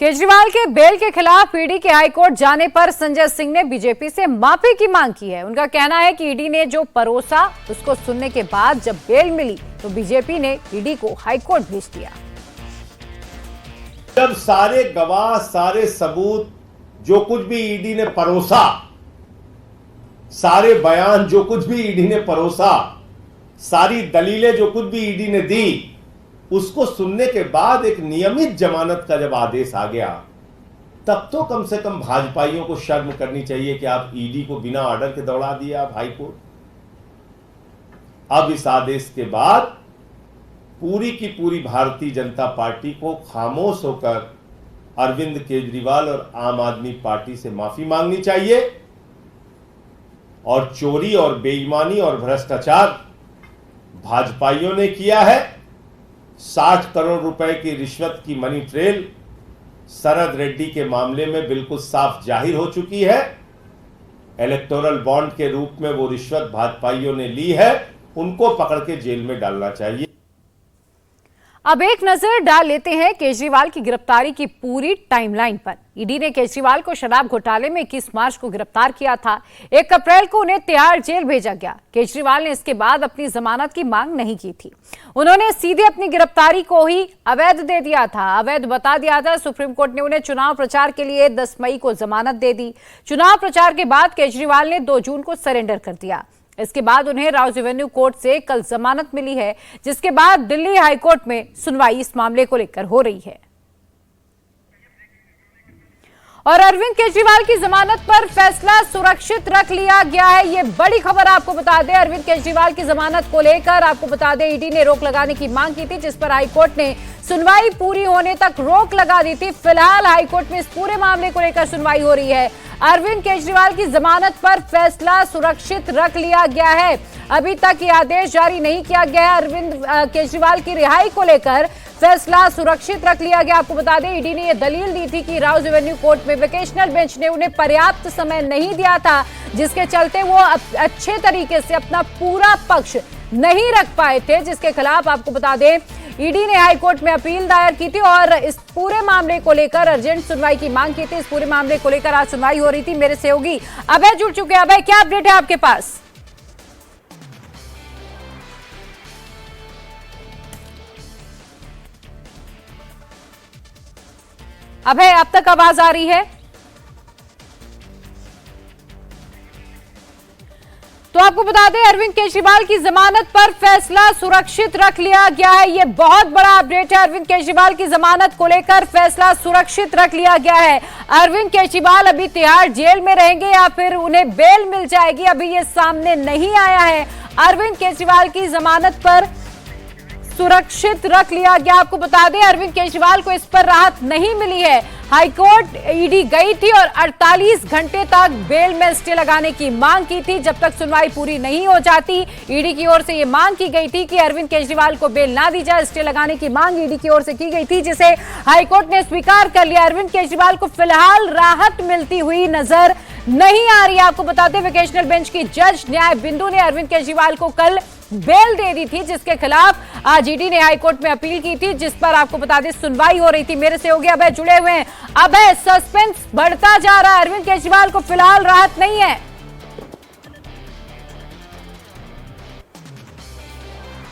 केजरीवाल के बेल के खिलाफ ईडी के हाईकोर्ट जाने पर संजय सिंह ने बीजेपी से माफी की मांग की है। उनका कहना है कि ईडी ने जो परोसा उसको सुनने के बाद जब बेल मिली तो बीजेपी ने ईडी को हाईकोर्ट भेज दिया। जब सारे गवाह, सारे सबूत, जो कुछ भी ईडी ने परोसा, सारे बयान जो कुछ भी ईडी ने परोसा, सारी दलीलें जो कुछ भी ईडी ने दी, उसको सुनने के बाद एक नियमित जमानत का जब आदेश आ गया, तब तो कम से कम भाजपाइयों को शर्म करनी चाहिए कि आप ईडी को बिना ऑर्डर के दौड़ा दिया आप हाईकोर्ट। अब इस आदेश के बाद पूरी की पूरी भारतीय जनता पार्टी को खामोश होकर अरविंद केजरीवाल और आम आदमी पार्टी से माफी मांगनी चाहिए। और चोरी और बेईमानी और भ्रष्टाचार भाजपाइयों ने किया है। 60 करोड़ रुपए की रिश्वत की मनी ट्रेल शरद रेड्डी के मामले में बिल्कुल साफ जाहिर हो चुकी है। इलेक्टोरल बॉन्ड के रूप में वो रिश्वत भाजपाइयों ने ली है, उनको पकड़ के जेल में डालना चाहिए। अब एक नजर डाल लेते हैं केजरीवाल की गिरफ्तारी की पूरी टाइमलाइन पर। ईडी ने केजरीवाल को शराब घोटाले में 21 मार्च को गिरफ्तार किया था। 1 अप्रैल को उन्हें तिहाड़ जेल भेजा गया। केजरीवाल ने इसके बाद अपनी जमानत की मांग नहीं की थी। उन्होंने सीधे अपनी गिरफ्तारी को ही अवैध दे दिया था, अवैध बता दिया था। सुप्रीम कोर्ट ने उन्हें चुनाव प्रचार के लिए 10 मई को जमानत दे दी। चुनाव प्रचार के बाद केजरीवाल ने 2 जून को सरेंडर कर दिया। इसके बाद उन्हें राउज एवेन्यू कोर्ट से कल जमानत मिली है, जिसके बाद दिल्ली हाईकोर्ट में सुनवाई इस मामले को लेकर हो रही है। और अरविंद केजरीवाल की जमानत पर फैसला सुरक्षित रख लिया गया है। ये बड़ी खबर आपको बता दें। अरविंद केजरीवाल की जमानत को लेकर आपको बता दें, ईडी ने रोक लगाने की मांग की थी, जिस पर हाईकोर्ट ने सुनवाई पूरी होने तक रोक लगा दी थी। फिलहाल हाईकोर्ट में इस पूरे मामले को लेकर सुनवाई हो रही है। अरविंद केजरीवाल की जमानत पर फैसला सुरक्षित रख लिया गया है। अभी तक ये आदेश जारी नहीं किया गया है। अरविंद केजरीवाल की रिहाई को लेकर फैसला सुरक्षित रख लिया गया। आपको बता दें, ईडी ने यह दलील दी थी कि राउज एवेन्यू कोर्ट में वेकेशनल बेंच ने उन्हें पर्याप्त समय नहीं दिया था, जिसके चलते वो अच्छे तरीके से अपना पूरा पक्ष नहीं रख पाए थे, जिसके खिलाफ आपको बता दें ईडी ने हाईकोर्ट में अपील दायर की थी और इस पूरे मामले को लेकर अर्जेंट सुनवाई की मांग की थी। इस पूरे मामले को लेकर आज सुनवाई हो रही थी। मेरे सहयोगी अभय जुड़ चुके हैं। अभय, क्या अपडेट है आपके पास? अभय, अब तक आवाज आ रही है? तो आपको बता दें, अरविंद केजरीवाल की जमानत पर फैसला सुरक्षित रख लिया गया है। यह बहुत बड़ा अपडेट है। अरविंद केजरीवाल की जमानत को लेकर फैसला सुरक्षित रख लिया गया है। अरविंद केजरीवाल अभी तिहाड़ जेल में रहेंगे या फिर उन्हें बेल मिल जाएगी, अभी यह सामने नहीं आया है। अरविंद केजरीवाल की जमानत पर सुरक्षित रख लिया गया। आपको बता दें, अरविंद केजरीवाल को इस पर राहत नहीं मिली है। हाईकोर्ट ईडी गई थी और 48 घंटे तक बेल में स्टे लगाने की मांग की थी। जब तक सुनवाई पूरी नहीं हो जाती, ईडी की ओर से यह मांग की गई थी कि अरविंद केजरीवाल को बेल ना दी जाए। स्टे लगाने की मांग ईडी की ओर से की गई थी, जिसे हाईकोर्ट ने स्वीकार कर लिया। अरविंद केजरीवाल को फिलहाल राहत मिलती हुई नजर नहीं आ रही। आपको बता दें, वेकेशनल बेंच की जज न्याय बिंदु ने अरविंद केजरीवाल को कल बेल दे दी थी, जिसके खिलाफ आज ईडी ने हाईकोर्ट में अपील की थी, जिस पर आपको बता दें सुनवाई हो रही थी। मेरे सहयोगी अभय जुड़े हुए हैं। अभय, सस्पेंस बढ़ता जा रहा है। अरविंद केजरीवाल को फिलहाल राहत नहीं है।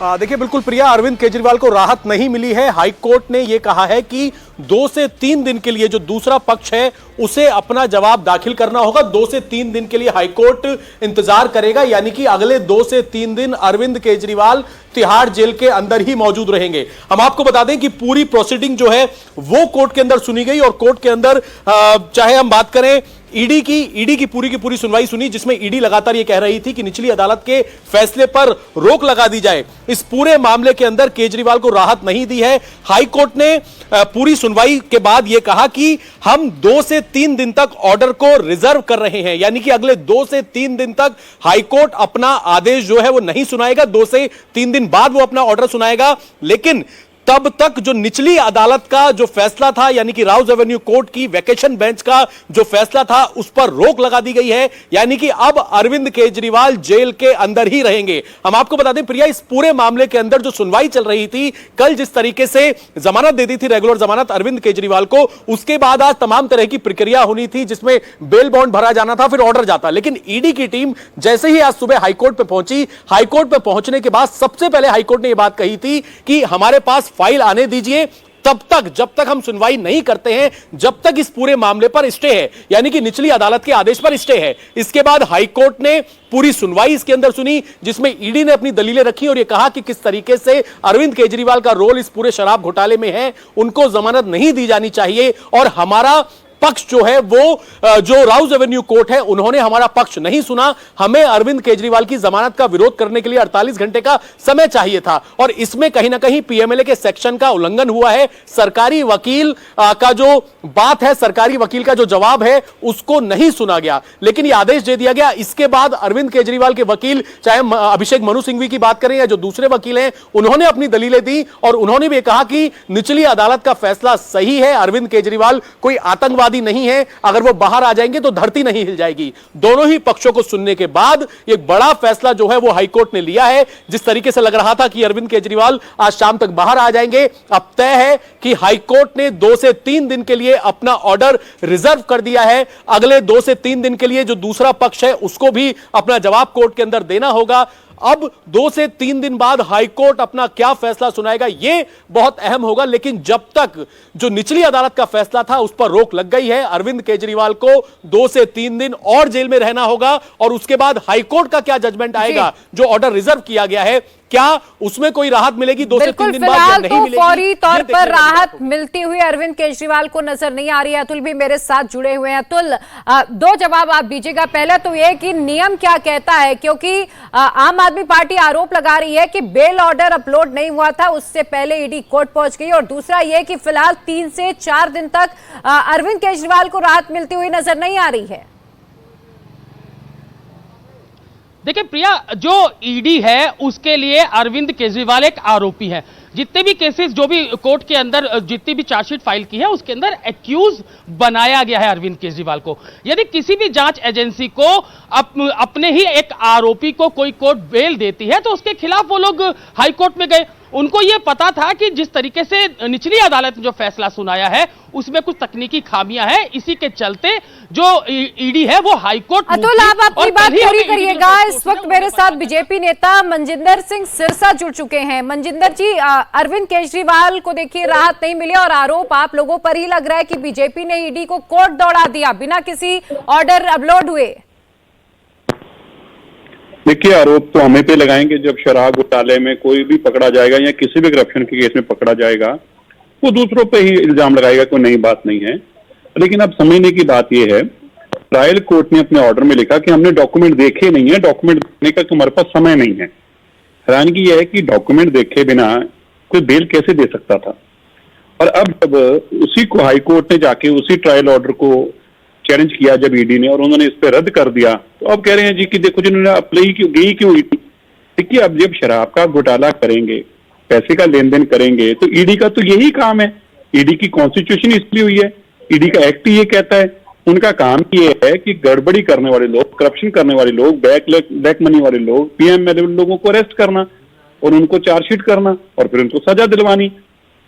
देखिए, बिल्कुल प्रिया, अरविंद केजरीवाल को राहत नहीं मिली है। हाईकोर्ट ने यह कहा है कि 2 से 3 दिन के लिए जो दूसरा पक्ष है उसे अपना जवाब दाखिल करना होगा। 2 से 3 दिन के लिए हाईकोर्ट इंतजार करेगा, यानी कि अगले 2 से 3 दिन अरविंद केजरीवाल तिहाड़ जेल के अंदर ही मौजूद रहेंगे। हम आपको बता दें कि पूरी प्रोसीडिंग जो है वो कोर्ट के अंदर सुनी गई और कोर्ट के अंदर चाहे हम बात करें ईडी की पूरी सुनवाई सुनी, जिसमें ईडी लगातार यह कह रही थी कि निचली अदालत के फैसले पर रोक लगा दी जाए। इस पूरे मामले के अंदर केजरीवाल को राहत नहीं दी है। हाईकोर्ट ने पूरी सुनवाई के बाद यह कहा कि हम 2 से 3 दिन तक ऑर्डर को रिजर्व कर रहे हैं, यानी कि अगले 2 से 3 दिन तक हाईकोर्ट अपना आदेश जो है वो नहीं सुनाएगा। 2 से 3 दिन बाद वो अपना ऑर्डर सुनाएगा, लेकिन तब तक जो निचली अदालत का जो फैसला था, यानी कि राउज एवेन्यू कोर्ट की वैकेशन बेंच का जो फैसला था, उस पर रोक लगा दी गई है। यानी कि अब अरविंद केजरीवाल जेल के अंदर ही रहेंगे। हम आपको बता दें प्रिया, इस पूरे मामले के अंदर जो सुनवाई चल रही थी, कल जिस तरीके से जमानत दे दी थी, रेगुलर जमानत अरविंद केजरीवाल को, उसके बाद आज तमाम तरह की प्रक्रिया होनी थी, जिसमें बेल बॉन्ड भरा जाना था, फिर ऑर्डर जाता। लेकिन ईडी की टीम जैसे ही आज सुबह हाईकोर्ट पे पहुंची, हाईकोर्ट पे पहुंचने के बाद सबसे पहले हाईकोर्ट ने यह बात कही थी कि हमारे पास फाइल आने दीजिए, तब तक जब तक हम सुनवाई नहीं करते हैं, जब तक इस पूरे मामले पर स्टे है, यानी कि निचली अदालत के आदेश पर स्टे है। इसके बाद हाईकोर्ट ने पूरी सुनवाई इसके अंदर सुनी, जिसमें ईडी ने अपनी दलीलें रखी और यह कहा कि किस तरीके से अरविंद केजरीवाल का रोल इस पूरे शराब घोटाले में है, उनको जमानत नहीं दी जानी चाहिए। और हमारा पक्ष जो है वो जो राउज एवेन्यू कोर्ट है, उन्होंने हमारा पक्ष नहीं सुना। हमें अरविंद केजरीवाल की जमानत का विरोध करने के लिए 48 घंटे का समय चाहिए था और इसमें कहीं ना कहीं पीएमएलए के सेक्शन का उल्लंघन हुआ है। सरकारी वकील का जो बात है, सरकारी वकील का जो जवाब है, उसको नहीं सुना गया, लेकिन यह आदेश दे दिया गया। इसके बाद अरविंद केजरीवाल के वकील, चाहे अभिषेक मनु सिंघवी की बात करें या जो दूसरे वकील हैं, उन्होंने अपनी दलीलें दी और उन्होंने भी कहा कि निचली अदालत का फैसला सही है, अरविंद केजरीवाल कोई आतंकवादी नहीं है, अगर वो बाहर आ जाएंगे तो धरती नहीं हिल जाएगी। दोनों ही पक्षों को सुनने के बाद एक बड़ा फैसला जो है वो हाईकोर्ट ने लिया है। जिस तरीके से लग रहा था कि अरविंद केजरीवाल आज शाम तक बाहर आ जाएंगे, अब तय है कि हाईकोर्ट ने 2 से 3 दिन के लिए अपना ऑर्डर रिजर्व कर दिया है। अगले 2 से 3 दिन के लिए जो दूसरा पक्ष है उसको भी अपना जवाब कोर्ट के अंदर देना होगा। अब 2 से 3 दिन बाद हाईकोर्ट अपना क्या फैसला सुनाएगा, यह बहुत अहम होगा। लेकिन जब तक जो निचली अदालत का फैसला था उस पर रोक लग गई है, अरविंद केजरीवाल को 2 से 3 दिन और जेल में रहना होगा और उसके बाद हाईकोर्ट का क्या जजमेंट आएगा, जो ऑर्डर रिजर्व किया गया है, क्या उसमें कोई राहत मिलेगी 2 से 3 दिन बाद या नहीं मिलेगी? फौरी तौर पर राहत मिलती हुई अरविंद केजरीवाल को नजर नहीं आ रही है। अतुल भी मेरे साथ जुड़े हुए हैं। अतुल, 2 जवाब आप दीजिएगा। पहला तो यह कि नियम क्या कहता है, क्योंकि आम आदमी पार्टी आरोप लगा रही है कि बेल ऑर्डर अपलोड नहीं हुआ था, उससे पहले ईडी कोर्ट पहुंच गई। और दूसरा यह कि फिलहाल 3 से 4 दिन तक अरविंद केजरीवाल को राहत मिलती हुई नजर नहीं आ रही है। देखिए प्रिया, जो ईडी है उसके लिए अरविंद केजरीवाल एक आरोपी है। जितने भी केसेस जो भी कोर्ट के अंदर जितनी भी चार्जशीट फाइल की है उसके अंदर एक्यूज बनाया गया है अरविंद केजरीवाल को। यदि किसी भी जांच एजेंसी को अपने ही एक आरोपी को कोई कोर्ट बेल देती है तो उसके खिलाफ वो लोग हाई कोर्ट में गए। उनको यह पता था कि जिस तरीके से निचली अदालत ने जो फैसला सुनाया है उसमें कुछ तकनीकी खामियां हैं, इसी के चलते जो ईडी है वो हाईकोर्ट। अतुल, आप अपनी बात पूरी करिएगा। इस वक्त मेरे साथ बीजेपी नेता मनजिंदर सिंह सिरसा जुड़ चुके हैं। मनजिंदर जी, अरविंद केजरीवाल को देखिए राहत नहीं मिली और आरोप आप लोगों पर ही लग रहा है कि बीजेपी ने ईडी को कोर्ट दौड़ा दिया बिना किसी ऑर्डर अपलोड हुए। देखिए, आरोप तो हमें पे लगाएंगे जब शराब घोटाले में कोई भी पकड़ा जाएगा या किसी भी करप्शन के केस में पकड़ा जाएगा, वो दूसरों पे ही इल्जाम लगाएगा, कोई नई बात नहीं है। लेकिन अब समझने की बात यह है, ट्रायल कोर्ट ने अपने ऑर्डर में लिखा कि हमने डॉक्यूमेंट देखे नहीं है, डॉक्यूमेंट देखने का हमारे पास समय नहीं है। हैरानगी यह है कि डॉक्यूमेंट देखे बिना कोई बेल कैसे दे सकता था। और अब जब उसी को हाईकोर्ट ने जाके उसी ट्रायल ऑर्डर को चैलेंज किया जब ईडी ने, और उन्होंने इस पर रद्द कर दिया, तो अब कह रहे हैं जी कि देखो जिन्होंने अप्लाई गई क्यों ईडी। देखिए, अब जब शराब का घोटाला करेंगे, पैसे का लेन देन करेंगे, तो ईडी का तो यही काम है। ईडी की कॉन्स्टिट्यूशन इसलिए हुई है, ईडी का एक्ट ये कहता है। उनका काम ये है कि गड़बड़ी करने वाले लोग, करप्शन करने वाले लोग, ब्लैक मनी वाले लोग, पीएमएलए लोगों को अरेस्ट करना और उनको चार्जशीट करना और फिर उनको सजा दिलवानी।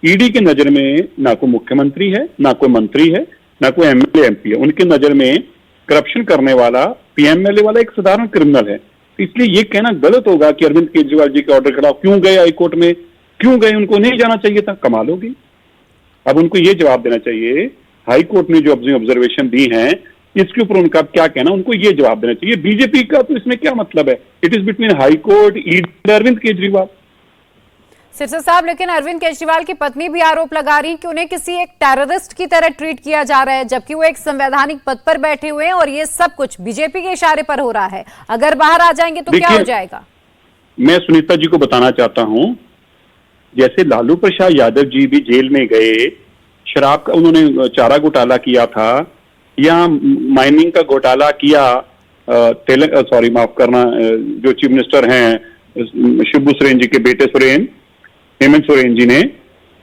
ईडी की नजर में ना कोई मुख्यमंत्री है, ना कोई मंत्री है, ना कोई एमएलए एमपी है। उनकी नजर में करप्शन करने वाला, पीएमएलए वाला एक साधारण क्रिमिनल है। इसलिए ये कहना गलत होगा कि अरविंद केजरीवाल जी के ऑर्डर के खिलाफ क्यों गए हाईकोर्ट में, क्यों गए, उनको नहीं जाना चाहिए था। कमाल होगी। अब उनको ये जवाब देना चाहिए, हाईकोर्ट ने जो ऑब्जर्वेशन दी है इसके ऊपर उनका क्या कहना, उनको ये जवाब देना चाहिए। बीजेपी का तो इसमें क्या मतलब है? It is between high court, ED, Arvind Kejriwal. Sirsa sahab, लेकिन अरविंद केजरीवाल की पत्नी भी आरोप लगा रही कि उन्हें किसी एक टेररिस्ट की तरह ट्रीट किया जा रहा है, जबकि वो एक संवैधानिक पद पर बैठे हुए हैं और ये सब कुछ बीजेपी के इशारे पर हो रहा है। अगर बाहर आ जाएंगे तो क्या हो जाएगा? मैं सुनीता जी को बताना चाहता हूं, जैसे लालू प्रसाद यादव जी भी जेल में गए, शराब का उन्होंने चारा घोटाला किया था या माइनिंग का घोटाला किया, माफ करना, जो चीफ मिनिस्टर हैं शिबू सोरेन जी के बेटे सोरेन, हेमंत सोरेन जी ने,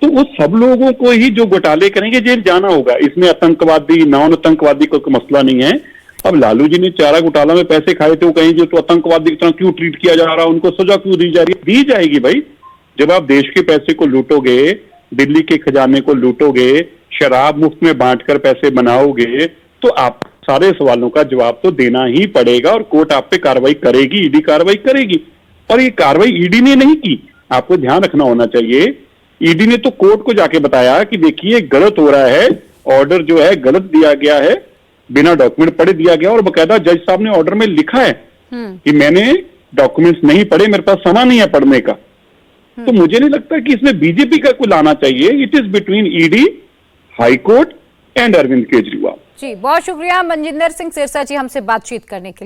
तो वो सब लोगों को ही जो घोटाले करेंगे जेल जाना होगा। इसमें आतंकवादी नॉन आतंकवादी कोई मसला नहीं है। अब लालू जी ने चारा घोटाला में पैसे खाए थे, वो कहीं जो तो आतंकवादी की तरह क्यों ट्रीट किया जा रहा है, उनको सजा क्यों दी जा रही है? दी जाएगी भाई। जब आप देश के पैसे को लूटोगे, दिल्ली के खजाने को लूटोगे, शराब मुफ्त में बांटकर पैसे बनाओगे, तो आप सारे सवालों का जवाब तो देना ही पड़ेगा और कोर्ट आप पे कार्रवाई करेगी, ईडी कार्रवाई करेगी। और ये कार्रवाई ईडी ने नहीं की, आपको ध्यान रखना होना चाहिए। ईडी ने तो कोर्ट को जाके बताया कि देखिए गलत हो रहा है, ऑर्डर जो है गलत दिया गया है, बिना डॉक्यूमेंट पढ़े दिया गया, और बकायदा जज साहब ने ऑर्डर में लिखा है कि मैंने डॉक्यूमेंट्स नहीं पढ़े, मेरे पास समय नहीं है पढ़ने का। तो मुझे नहीं लगता कि इसमें बीजेपी का कोई लाना चाहिए। It is between ED, high court and Arvind Kejriwal. जी बहुत शुक्रिया मनजिंदर सिंह सिरसा जी हमसे बातचीत करने के लिए।